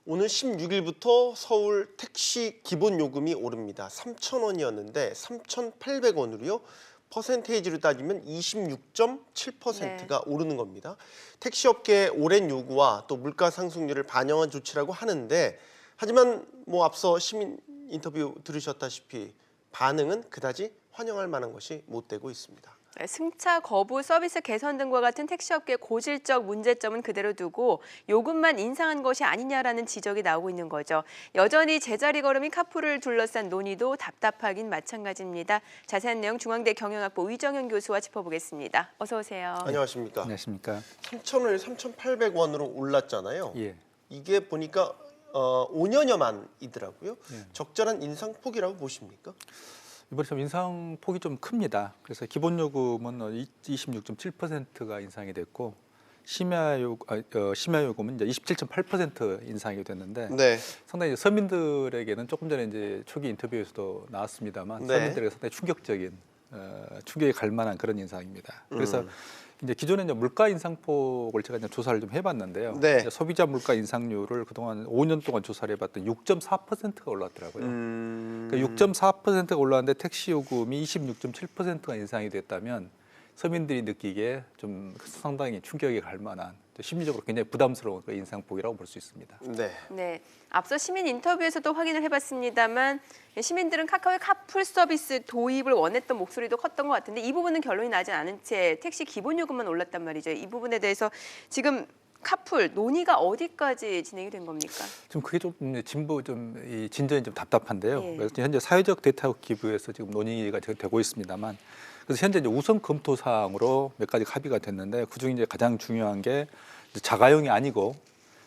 오늘 16일부터 서울 택시 기본 요금이 오릅니다. 3,000원이었는데 3,800원으로요. 퍼센테이지로 따지면 26.7%가 오르는 겁니다. 택시업계의 오랜 요구와 또 물가 상승률을 반영한 조치라고 하는데, 하지만 뭐 앞서 시민 인터뷰 들으셨다시피 반응은 그다지 환영할 만한 것이 못 되고 있습니다. 승차 거부, 서비스 개선 등과 같은 택시업계의 고질적 문제점은 그대로 두고 요금만 인상한 것이 아니냐라는 지적이 나오고 있는 거죠. 여전히 제자리 걸음인 카풀을 둘러싼 논의도 답답하긴 마찬가지입니다. 자세한 내용 중앙대 경영학부 위정현 교수와 짚어보겠습니다. 어서 오세요. 안녕하십니까? 안녕하십니까? 3,000원을 3,800원으로 올랐잖아요. 예. 이게 보니까 5년여 만이더라고요. 예. 적절한 인상폭이라고 보십니까? 이번에 좀 인상 폭이 좀 큽니다. 그래서 기본 요금은 26.7%가 인상이 됐고 심야 요금은 이제 27.8% 인상이 됐는데 네. 상당히 서민들에게는 조금 전에 이제 초기 인터뷰에서도 나왔습니다만 네. 서민들에게 상당히 충격적인 충격이 갈 만한 그런 인상입니다. 그래서 이제 기존에 이제 물가 인상폭을 제가 이제 조사를 좀 해봤는데요. 네. 이제 소비자 물가 인상률을 그동안 5년 동안 조사를 해봤더니 6.4%가 올랐더라고요. 그러니까 6.4%가 올랐는데 택시 요금이 26.7%가 인상이 됐다면 서민들이 느끼기에 좀 상당히 충격이 갈 만한 심리적으로 굉장히 부담스러운 그 인상폭이라고 볼 수 있습니다. 네. 앞서 시민 인터뷰에서도 확인을 해봤습니다만 시민들은 카카오의 카풀 서비스 도입을 원했던 목소리도 컸던 것 같은데 이 부분은 결론이 나지 않은 채 택시 기본 요금만 올랐단 말이죠. 이 부분에 대해서 지금 카풀 논의가 어디까지 진행이 된 겁니까? 좀 그게 좀 이 진전이 좀 답답한데요. 예. 그래서 현재 사회적 데이터 기부에서 지금 논의가 되고 있습니다만, 그래서 현재 이제 우선 검토 사항으로 몇 가지 합의가 됐는데 그중에 이제 가장 중요한 게 이제 자가용이 아니고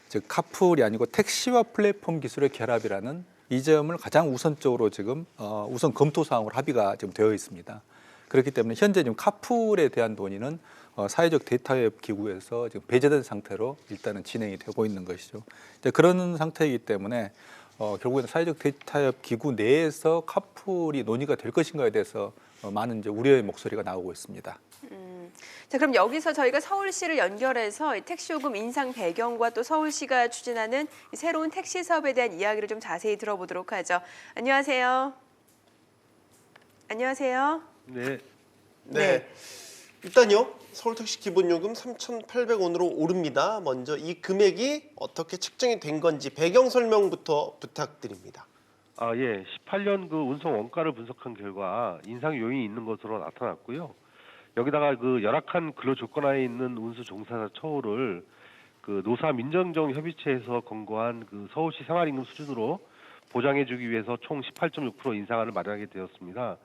즉 카풀이 아니고 택시와 플랫폼 기술의 결합이라는 이 점을 가장 우선적으로 지금 우선 검토 사항으로 합의가 지금 되어 있습니다. 그렇기 때문에 현재 지금 카풀에 대한 논의는 사회적 데이터협 기구에서 지금 배제된 상태로 일단은 진행이 되고 있는 것이죠. 이제 그런 상태이기 때문에 결국에는 사회적 데이터협 기구 내에서 카풀이 논의가 될 것인가에 대해서 많은 이제 우려의 목소리가 나오고 있습니다. 자, 그럼 여기서 저희가 서울시를 연결해서 택시 요금 인상 배경과 또 서울시가 추진하는 이 새로운 택시 사업에 대한 이야기를 좀 자세히 들어보도록 하죠. 안녕하세요. 안녕하세요. 네. 일단요. 서울택시 기본요금 3,800원으로 오릅니다. 먼저 이 금액이 어떻게 책정이 된 건지 배경 설명부터 부탁드립니다. 18년 그 운송 원가를 분석한 결과 인상 요인이 있는 것으로 나타났고요. 여기다가 그 열악한 근로 조건하에 있는 운수 종사자 처우를 그 노사 민정정 협의체에서 권고한 그 서울시 생활임금 수준으로 보장해주기 위해서 총 18.6% 인상안을 마련하게 되었습니다.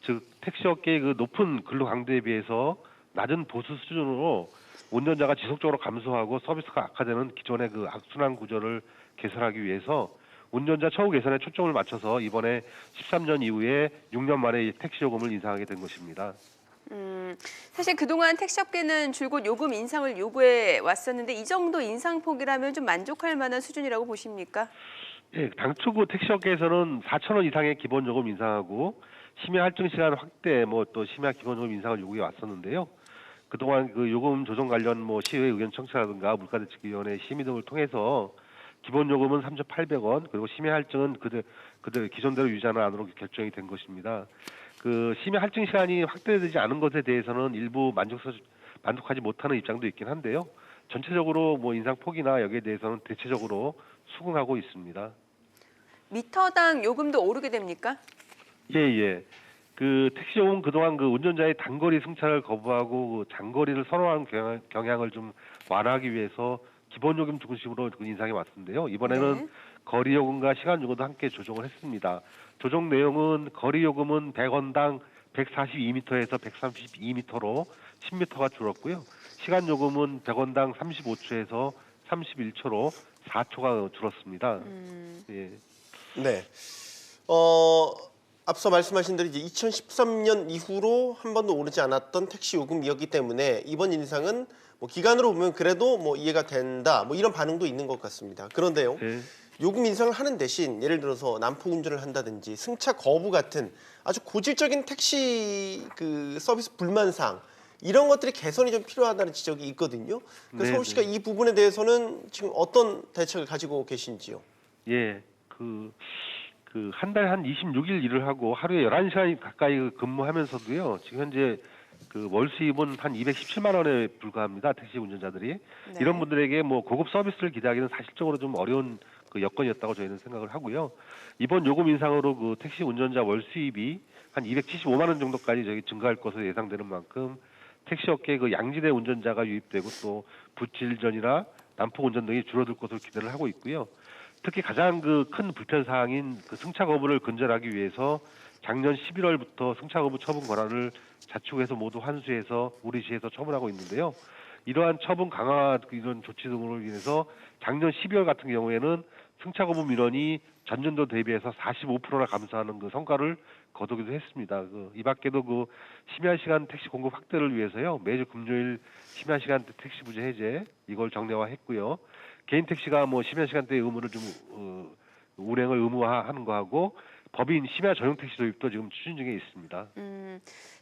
즉 택시업계의 그 높은 근로 강도에 비해서 낮은 보수 수준으로 운전자가 지속적으로 감소하고 서비스가 악화되는 기존의 그 악순환 구조를 개선하기 위해서 운전자 처우 개선에 초점을 맞춰서 이번에 13년 이후에 6년 만에 택시 요금을 인상하게 된 것입니다. 사실 그동안 택시업계는 줄곧 요금 인상을 요구해 왔었는데 이 정도 인상폭이라면 좀 만족할 만한 수준이라고 보십니까? 예, 당초 그 택시업계에서는 4,000원 이상의 기본 요금 인상하고 심야 할증 시간 확대, 또 심야 기본 요금 인상을 요구해 왔었는데요. 그동안 그 요금 조정 관련 시의회 의견 청취라든가 물가대책위원회 심의 등을 통해서 기본 요금은 3,800원, 그리고 심야 할증은 그대로 기존대로 유지하는 안으로 결정이 된 것입니다. 그 심야 할증 시간이 확대되지 않은 것에 대해서는 일부 만족하지 못하는 입장도 있긴 한데요. 전체적으로 인상 폭이나 여기에 대해서는 대체적으로 수긍하고 있습니다. 미터당 요금도 오르게 됩니까? 예. 그 택시 요금 그동안 그 운전자의 단거리 승차를 거부하고 그 장거리를 선호하는 경향을 좀 완화하기 위해서 기본 요금 중심으로 인상해 왔는데요. 이번에는 네. 거리 요금과 시간 요금도 함께 조정을 했습니다. 조정 내용은 거리 요금은 100원당 142m에서 132m로 10m가 줄었고요. 시간 요금은 100원당 35초에서 31초로 4초가 줄었습니다. 예. 네. 앞서 말씀하신 대로 이제 2013년 이후로 한 번도 오르지 않았던 택시 요금이었기 때문에 이번 인상은 기간으로 보면 그래도 이해가 된다. 이런 반응도 있는 것 같습니다. 그런데요. 네. 요금 인상을 하는 대신 예를 들어서 난폭 운전을 한다든지 승차 거부 같은 아주 고질적인 택시 그 서비스 불만사항 이런 것들이 개선이 좀 필요하다는 지적이 있거든요. 그러니까 네, 서울시가 이 부분에 대해서는 지금 어떤 대책을 가지고 계신지요? 예, 한 달 한 26일 일을 하고 하루에 11시간 가까이 근무하면서도요. 지금 현재 월 수입은 한 217만 원에 불과합니다. 택시 운전자들이. 네. 이런 분들에게 뭐 고급 서비스를 기대하기는 사실적으로 좀 어려운 여건이었다고 저희는 생각을 하고요. 이번 요금 인상으로 택시 운전자 월 수입이 한 275만 원 정도까지 저희 증가할 것으로 예상되는 만큼 택시 업계에 양질의 운전자가 유입되고 또 부질전이나 난폭 운전 등이 줄어들 것으로 기대를 하고 있고요. 특히 가장 큰 불편 사항인 승차 거부를 근절하기 위해서 작년 11월부터 승차 거부 처분 권한을 자치구에서 모두 환수해서 우리 시에서 처분하고 있는데요. 이러한 처분 강화 이런 조치 등으로 인해서 작년 12월 같은 경우에는 승차 거부 민원이 전년도 대비해서 45%나 감소하는 성과를 거두기도 했습니다. 이 밖에도 심야 시간 택시 공급 확대를 위해서요. 매주 금요일 심야 시간 택시 부재 해제 이걸 정례화했고요. 개인 택시가 심야 시간대 의무를 좀 운행을 의무화하는 거하고 법인 심야 전용 택시 도입도 지금 추진 중에 있습니다.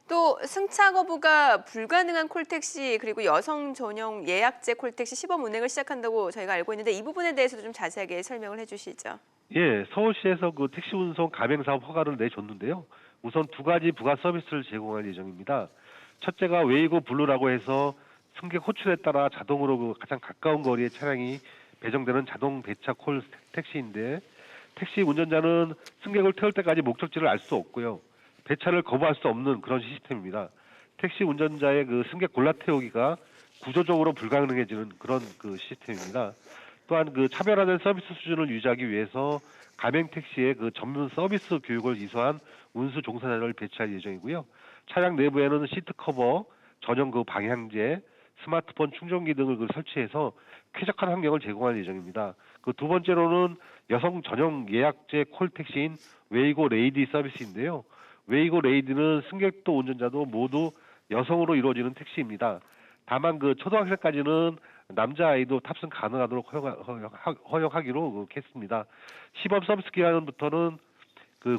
또 승차 거부가 불가능한 콜택시 그리고 여성 전용 예약제 콜택시 시범 운행을 시작한다고 저희가 알고 있는데 이 부분에 대해서도 좀 자세하게 설명을 해주시죠. 예, 서울시에서 택시 운송 가맹 사업 허가를 내줬는데요. 우선 두 가지 부가 서비스를 제공할 예정입니다. 첫째가 웨이고 블루라고 해서 승객 호출에 따라 자동으로 가장 가까운 거리의 차량이 배정되는 자동 배차 콜 택시인데 택시 운전자는 승객을 태울 때까지 목적지를 알 수 없고요. 배차를 거부할 수 없는 그런 시스템입니다. 택시 운전자의 승객 골라 태우기가 구조적으로 불가능해지는 그런 시스템입니다. 또한 차별화된 서비스 수준을 유지하기 위해서 가맹 택시에 전문 서비스 교육을 이수한 운수 종사자를 배치할 예정이고요. 차량 내부에는 시트 커버, 전용 방향제, 스마트폰 충전기 등을 설치해서 쾌적한 환경을 제공할 예정입니다. 두 번째로는 여성 전용 예약제 콜 택시인 웨이고 레이디 서비스인데요. 웨이고 레이디는 승객도 운전자도 모두 여성으로 이루어지는 택시입니다. 다만 초등학생까지는 남자아이도 탑승 가능하도록 허용하기로 했습니다. 시범 서비스 기간부터는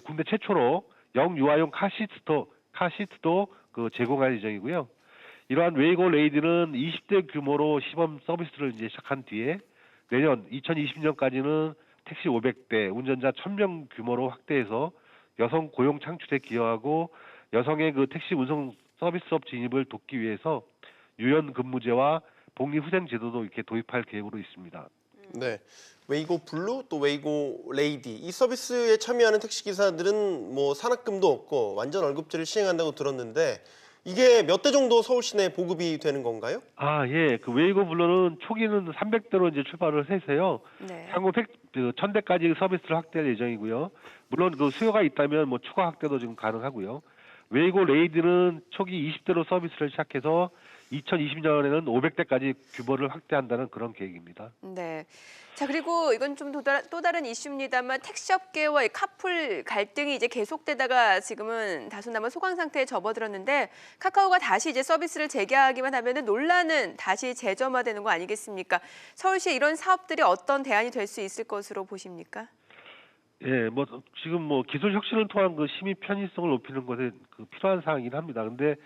국내 최초로 영유아용 카시트도 제공할 예정이고요. 이러한 웨이고 레이디는 20대 규모로 시범 서비스를 이제 시작한 뒤에 내년 2020년까지는 택시 500대, 운전자 1000명 규모로 확대해서 여성 고용 창출에 기여하고 여성의 택시 운송 서비스업 진입을 돕기 위해서 유연 근무제와 복리후생 제도도 이렇게 도입할 계획으로 있습니다. 네, 웨이고 블루 또 웨이고 레이디 이 서비스에 참여하는 택시 기사들은 산학금도 없고 완전 월급제를 시행한다고 들었는데 이게 몇 대 정도 서울 시내에 보급이 되는 건가요? 예. 웨이고 블루는 초기는 300대로 이제 출발을 해서요. 네. 향후 1000대까지 서비스를 확대할 예정이고요. 물론 수요가 있다면 추가 확대도 지금 가능하고요. 웨이고 레이디는 초기 20대로 서비스를 시작해서 2020년에는 500대까지 규모를 확대한다는 그런 계획입니다. 네. 자, 그리고 이건 좀 또 다른 이슈입니다만 택시업계와의 카풀 갈등이 이제 계속되다가 지금은 다소나마 소강 상태에 접어들었는데 카카오가 다시 이제 서비스를 재개하기만 하면은 논란은 다시 재점화되는 거 아니겠습니까? 서울시에 이런 사업들이 어떤 대안이 될 수 있을 것으로 보십니까? 예, 지금 기술 혁신을 통한 시민 편의성을 높이는 것에 필요한 사항이긴 합니다. 근데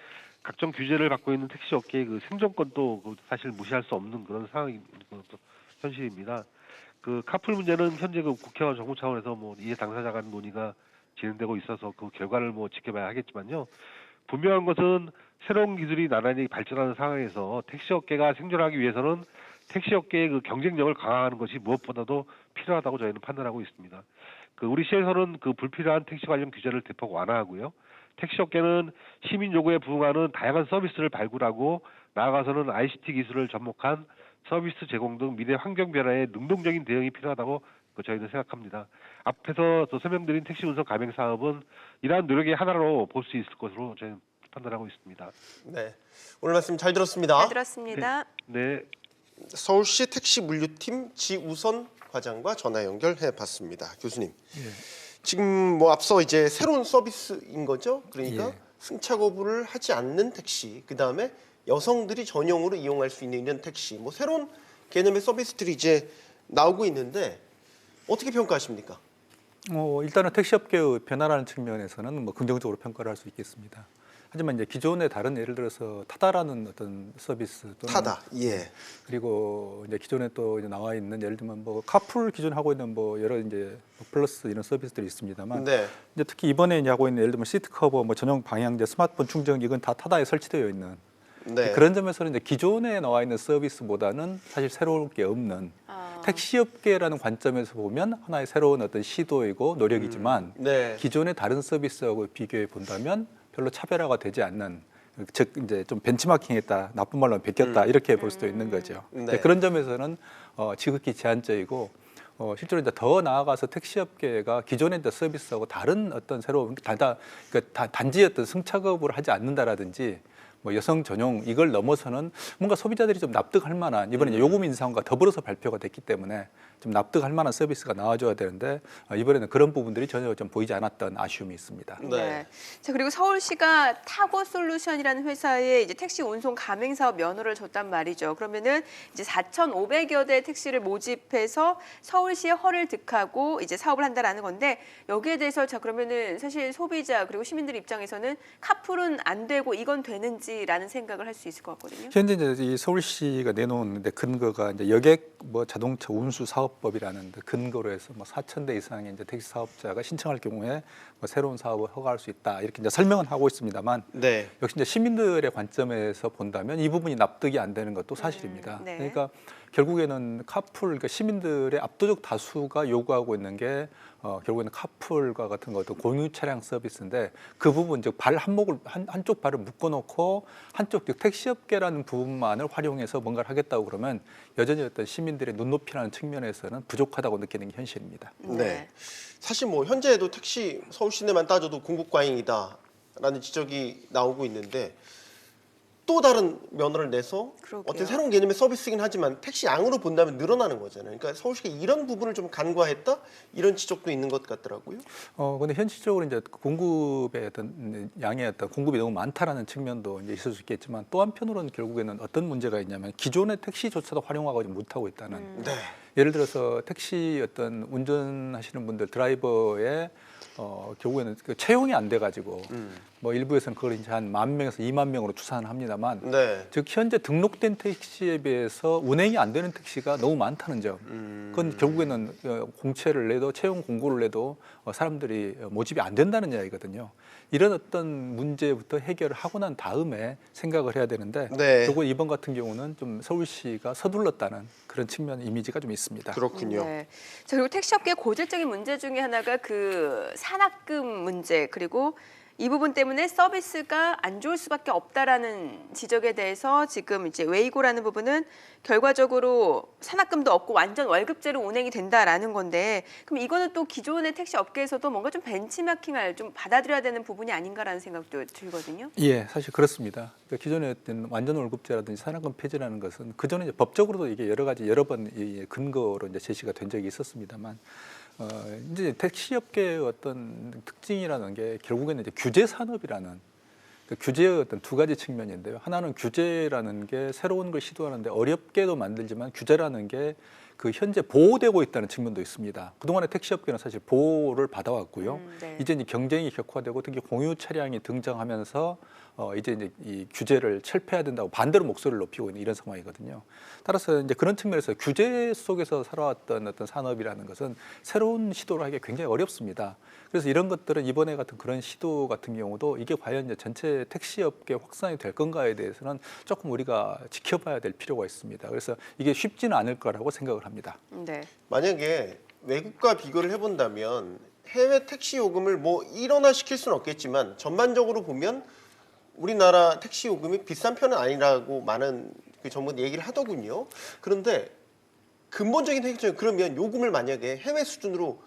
각종 규제를 받고 있는 택시 업계의 생존권도 사실 무시할 수 없는 그런 상황인 것도 현실입니다. 카풀 문제는 현재 국회와 정부 차원에서 이해 당사자 간 논의가 진행되고 있어서 결과를 지켜봐야 하겠지만요. 분명한 것은 새로운 기술이 나란히 발전하는 상황에서 택시 업계가 생존하기 위해서는 택시 업계의 경쟁력을 강화하는 것이 무엇보다도 필요하다고 저희는 판단하고 있습니다. 우리 시에서는 불필요한 택시 관련 규제를 대폭 완화하고요. 택시 업계는 시민 요구에 부응하는 다양한 서비스를 발굴하고 나아가서는 ICT 기술을 접목한 서비스 제공 등 미래 환경 변화에 능동적인 대응이 필요하다고 저희는 생각합니다. 앞에서 설명드린 택시 운송 가맹 사업은 이러한 노력의 하나로 볼 수 있을 것으로 저희는 판단하고 있습니다. 네, 오늘 말씀 잘 들었습니다. 잘 들었습니다. 네. 서울시 택시 물류팀 지우선 과장과 전화 연결해 봤습니다. 교수님, 지금 앞서 이제 새로운 서비스인 거죠? 그러니까 승차 거부를 하지 않는 택시, 그 다음에 여성들이 전용으로 이용할 수 있는 이런 택시, 새로운 개념의 서비스들이 이제 나오고 있는데 어떻게 평가하십니까? 일단은 택시업계의 변화라는 측면에서는 긍정적으로 평가를 할 수 있겠습니다. 하지만 이제 기존의 다른 예를 들어서 타다라는 어떤 서비스 또는 타다. 예. 그리고 이제 기존에 또 이제 나와 있는 예를 들면 뭐 카풀 기존에 하고 있는 뭐 여러 이제 플러스 이런 서비스들이 있습니다만 네. 이제 특히 이번에 이제 하고 있는 예를 들면 시트 커버, 뭐 전용 방향제, 스마트폰 충전 이건 다 타다에 설치되어 있는 네. 그런 점에서는 이제 기존에 나와 있는 서비스보다는 사실 새로울 게 없는 택시업계라는 관점에서 보면 하나의 새로운 어떤 시도이고 노력이지만 네. 기존의 다른 서비스하고 비교해 본다면 별로 차별화가 되지 않는 즉 이제 좀 벤치마킹했다 나쁜 말로 하면 베꼈다 이렇게 볼 수도 있는 거죠. 네. 그런 점에서는 지극히 제한적이고 실제로 이제 더 나아가서 택시업계가 기존의 이제 서비스하고 다른 어떤 새로운 그러니까 단지 어떤 승차급을 하지 않는다라든지 뭐 여성 전용 이걸 넘어서는 뭔가 소비자들이 좀 납득할 만한 이번에 이제 요금 인상과 더불어서 발표가 됐기 때문에 좀 납득할 만한 서비스가 나와줘야 되는데 이번에는 그런 부분들이 전혀 좀 보이지 않았던 아쉬움이 있습니다. 네. 자, 그리고 서울시가 타고 솔루션이라는 회사에 이제 택시 운송 가맹 사업 면허를 줬단 말이죠. 그러면은 이제 4,500여 대 택시를 모집해서 서울시에 허를 득하고 이제 사업을 한다라는 건데 여기에 대해서 자 그러면은 사실 소비자 그리고 시민들 입장에서는 카풀은 안 되고 이건 되는지라는 생각을 할 수 있을 것 같거든요. 현재 이제 이 서울시가 내놓은 근거가 이제 여객 뭐 자동차 운수 사업법이라는 근거로 해서 뭐 4,000대 이상의 이제 택시 사업자가 신청할 경우에 뭐 새로운 사업을 허가할 수 있다 이렇게 이제 설명은 하고 있습니다만 네. 역시 이제 시민들의 관점에서 본다면 이 부분이 납득이 안 되는 것도 사실입니다. 네. 그러니까 결국에는 카풀, 그러니까 시민들의 압도적 다수가 요구하고 있는 게 결국에는 카풀과 같은 어떤 공유 차량 서비스인데 그 부분 즉 발 한목을 한쪽 발을 묶어놓고 한쪽 즉 택시업계라는 부분만을 활용해서 뭔가를 하겠다고 그러면 여전히 어떤 시민들의 눈높이라는 측면에서는 부족하다고 느끼는 게 현실입니다. 네. 사실 뭐 현재도 택시 서울 시내만 따져도 공급 과잉이다라는 지적이 나오고 있는데 또 다른 면허를 내서 그러게요. 어떤 새로운 개념의 서비스이긴 하지만 택시 양으로 본다면 늘어나는 거잖아요. 그러니까 서울시가 이런 부분을 좀 간과했다 이런 지적도 있는 것 같더라고요. 근데 현실적으로 이제 공급의 어떤 양의 어떤 공급이 너무 많다라는 측면도 이제 있을 수 있겠지만 또 한편으로는 결국에는 어떤 문제가 있냐면 기존의 택시조차도 활용하지 못하고 있다는. 네. 예를 들어서 택시 어떤 운전하시는 분들 드라이버의 결국에는 그 채용이 안 돼가지고 뭐 일부에서는 그걸 이제 한 10,000명에서 20,000명으로 추산을 합니다만 네. 즉 현재 등록된 택시에 비해서 운행이 안 되는 택시가 너무 많다는 점. 그건 결국에는 공채를 내도 채용 공고를 내도 사람들이 모집이 안 된다는 이야기거든요. 이런 어떤 문제부터 해결을 하고 난 다음에 생각을 해야 되는데 네. 결국 이번 같은 경우는 좀 서울시가 서둘렀다는 그런 측면 이미지가 좀 있습니다. 그렇군요. 네. 자, 그리고 택시업계 고질적인 문제 중에 하나가 그 산학금 문제 그리고 이 부분 때문에 서비스가 안 좋을 수밖에 없다라는 지적에 대해서 지금 이제 웨이고라는 부분은 결과적으로 산학금도 없고 완전 월급제로 운행이 된다라는 건데 그럼 이거는 또 기존의 택시 업계에서도 뭔가 좀 벤치마킹을 좀 받아들여야 되는 부분이 아닌가라는 생각도 들거든요. 예, 사실 그렇습니다. 그러니까 기존에 어떤 완전 월급제라든지 산학금 폐지라는 것은 그전에 이제 법적으로도 이게 여러 번 근거로 이제 제시가 된 적이 있었습니다만 이제 택시업계의 어떤 특징이라는 게 결국에는 이제 규제 산업이라는 그 규제의 어떤 두 가지 측면인데요. 하나는 규제라는 게 새로운 걸 시도하는데 어렵게도 만들지만 규제라는 게 그 현재 보호되고 있다는 측면도 있습니다. 그동안에 택시업계는 사실 보호를 받아왔고요. 네. 이제 경쟁이 격화되고 특히 공유 차량이 등장하면서 이제 이 규제를 철폐해야 된다고 반대로 목소리를 높이고 있는 이런 상황이거든요. 따라서 이제 그런 측면에서 규제 속에서 살아왔던 어떤 산업이라는 것은 새로운 시도를 하기 굉장히 어렵습니다. 그래서 이런 것들은 이번에 같은 그런 시도 같은 경우도 이게 과연 이제 전체 택시업계 확산이 될 건가에 대해서는 조금 우리가 지켜봐야 될 필요가 있습니다. 그래서 이게 쉽지는 않을 거라고 생각을 합니다. 네. 만약에 외국과 비교를 해본다면 해외 택시 요금을 뭐 일원화시킬 수는 없겠지만 전반적으로 보면 우리나라 택시 요금이 비싼 편은 아니라고 많은 그 전문가 얘기를 하더군요. 그런데 근본적인 핵심은 그러면 요금을 만약에 해외 수준으로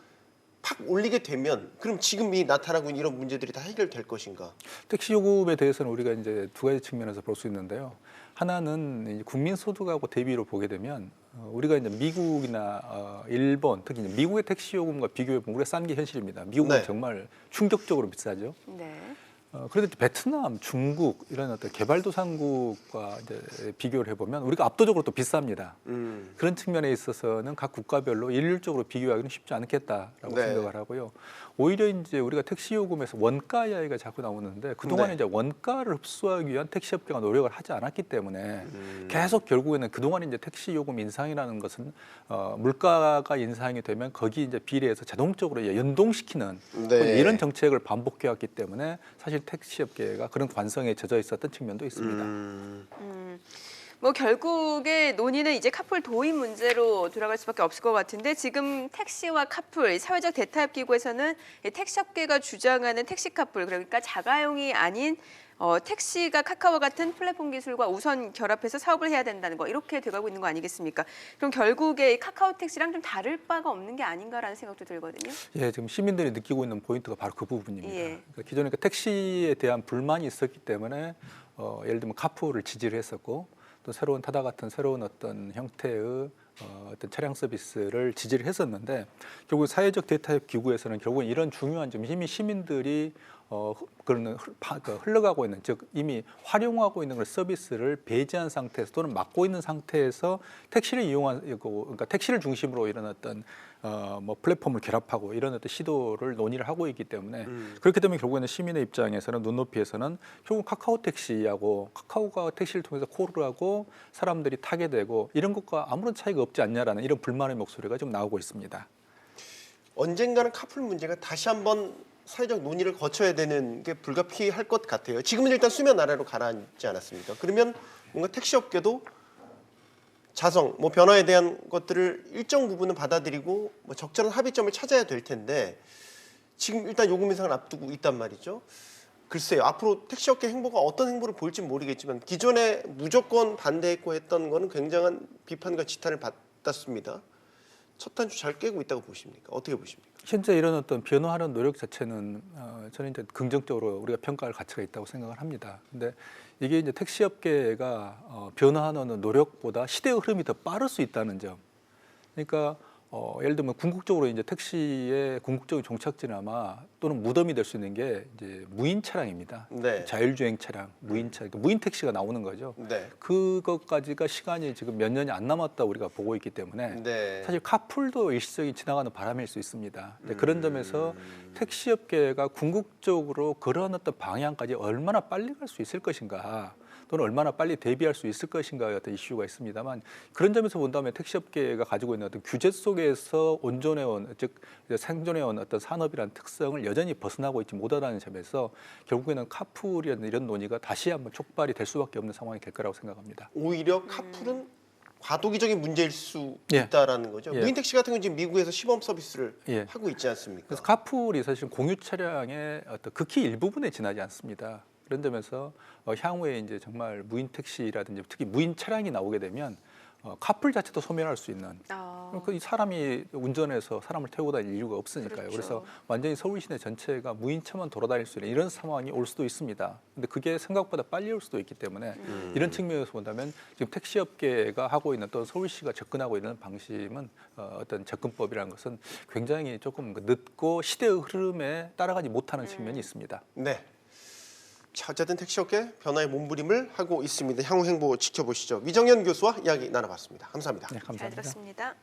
팍 올리게 되면 그럼 지금 이 나타나고 있는 이런 문제들이 다 해결될 것인가? 택시 요금에 대해서는 우리가 이제 두 가지 측면에서 볼 수 있는데요. 하나는 이제 국민 소득하고 대비로 보게 되면 우리가 이제 미국이나 일본, 특히 이제 미국의 택시 요금과 비교해 보면 우리가 싼 게 현실입니다. 미국은 네. 정말 충격적으로 비싸죠. 네. 그런데 베트남, 중국 이런 어떤 개발도상국과 이제 비교를 해보면 우리가 압도적으로 또 비쌉니다. 그런 측면에 있어서는 각 국가별로 일률적으로 비교하기는 쉽지 않겠다라고 네. 생각을 하고요. 오히려 이제 우리가 택시 요금에서 원가 이야기가 자꾸 나오는데 그동안에 네. 이제 원가를 흡수하기 위한 택시업계가 노력을 하지 않았기 때문에 계속 결국에는 그동안 이제 택시 요금 인상이라는 것은 물가가 인상이 되면 거기 이제 비례해서 자동적으로 연동시키는 네. 이런 정책을 반복해 왔기 때문에 사실 택시업계가 그런 관성에 젖어 있었던 측면도 있습니다. 뭐 결국에 논의는 이제 카풀 도입 문제로 돌아갈 수밖에 없을 것 같은데 지금 택시와 카풀 사회적 대타협 기구에서는 이 택시업계가 주장하는 택시 카풀 그러니까 자가용이 아닌 택시가 카카오와 같은 플랫폼 기술과 우선 결합해서 사업을 해야 된다는 거 이렇게 돼가고 있는 거 아니겠습니까? 그럼 결국에 이 카카오 택시랑 좀 다를 바가 없는 게 아닌가라는 생각도 들거든요. 예, 지금 시민들이 느끼고 있는 포인트가 바로 그 부분입니다. 예. 그러니까 기존에 택시에 대한 불만이 있었기 때문에 예를 들면 카풀을 지지를 했었고 또 새로운 타다 같은 새로운 어떤 형태의 어떤 차량 서비스를 지지를 했었는데 결국 사회적 대타협 기구에서는 결국 이런 중요한 점 이미 시민들이 그런 흘러가고 있는 즉 이미 활용하고 있는 그런 서비스를 배제한 상태에서 또는 막고 있는 상태에서 택시를 이용한 그러니까 택시를 중심으로 이런 어떤 뭐 플랫폼을 결합하고 이런 어떤 시도를 논의를 하고 있기 때문에 그렇게 되면 결국에는 시민의 입장에서는 눈높이에서는 결국 카카오 택시하고 카카오가 택시를 통해서 콜을 하고 사람들이 타게 되고 이런 것과 아무런 차이가 없지 않냐라는 이런 불만의 목소리가 좀 나오고 있습니다. 언젠가는 카풀 문제가 다시 한번 사회적 논의를 거쳐야 되는 게 불가피할 것 같아요. 지금은 일단 수면 아래로 가라앉지 않았습니까? 그러면 뭔가 택시업계도 자성, 뭐 변화에 대한 것들을 일정 부분은 받아들이고 뭐 적절한 합의점을 찾아야 될 텐데 지금 일단 요금 인상을 앞두고 있단 말이죠. 글쎄요, 앞으로 택시업계 행보가 어떤 행보를 볼지 모르겠지만 기존에 무조건 반대했고 했던 거는 굉장한 비판과 지탄을 받았습니다. 첫 단추 잘 깨고 있다고 보십니까? 어떻게 보십니까? 현재 이런 어떤 변화하는 노력 자체는 저는 이제 긍정적으로 우리가 평가할 가치가 있다고 생각을 합니다. 근데 이게 이제 택시업계가 변화하는 노력보다 시대의 흐름이 더 빠를 수 있다는 점. 그러니까 예를 들면 궁극적으로 이제 택시의 궁극적인 종착지나 또는 무덤이 될 수 있는 게 이제 무인 차량입니다. 네. 자율주행 차량, 무인 차, 그러니까 무인 택시가 나오는 거죠. 네. 그것까지가 시간이 지금 몇 년이 안 남았다 우리가 보고 있기 때문에 네. 사실 카풀도 일시적인 지나가는 바람일 수 있습니다. 그런 점에서 택시업계가 궁극적으로 그런 어떤 방향까지 얼마나 빨리 갈 수 있을 것인가 또는 얼마나 빨리 대비할 수 있을 것인가의 어떤 이슈가 있습니다만 그런 점에서 본다면 택시업계가 가지고 있는 어떤 규제 속에서 온전해온 즉 생존해온 어떤 산업이라는 특성을 여전히 벗어나고 있지 못하다는 점에서 결국에는 카풀이라는 이런 논의가 다시 한번 촉발이 될 수밖에 없는 상황이 될 거라고 생각합니다. 오히려 카풀은 과도기적인 문제일 수 예. 있다라는 거죠. 예. 무인 택시 같은 경우는 지금 미국에서 시범 서비스를 예. 하고 있지 않습니까? 그래서 카풀이 사실 공유 차량의 어떤 극히 일부분에 지나지 않습니다. 그런 점에서 향후에 이제 정말 무인 택시라든지 특히 무인 차량이 나오게 되면 카풀 자체도 소멸할 수 있는 그 사람이 운전해서 사람을 태우고 다닐 이유가 없으니까요. 그렇죠. 그래서 완전히 서울 시내 전체가 무인차만 돌아다닐 수 있는 이런 상황이 올 수도 있습니다. 근데 그게 생각보다 빨리 올 수도 있기 때문에 이런 측면에서 본다면 지금 택시업계가 하고 있는 또 서울시가 접근하고 있는 방식은 어떤 접근법이라는 것은 굉장히 조금 늦고 시대의 흐름에 따라가지 못하는 측면이 있습니다. 네. 자, 어쨌든 택시업계 변화의 몸부림을 하고 있습니다. 향후 행보 지켜보시죠. 위정현 교수와 이야기 나눠봤습니다. 감사합니다. 네, 잘 감사합니다. 들었습니다.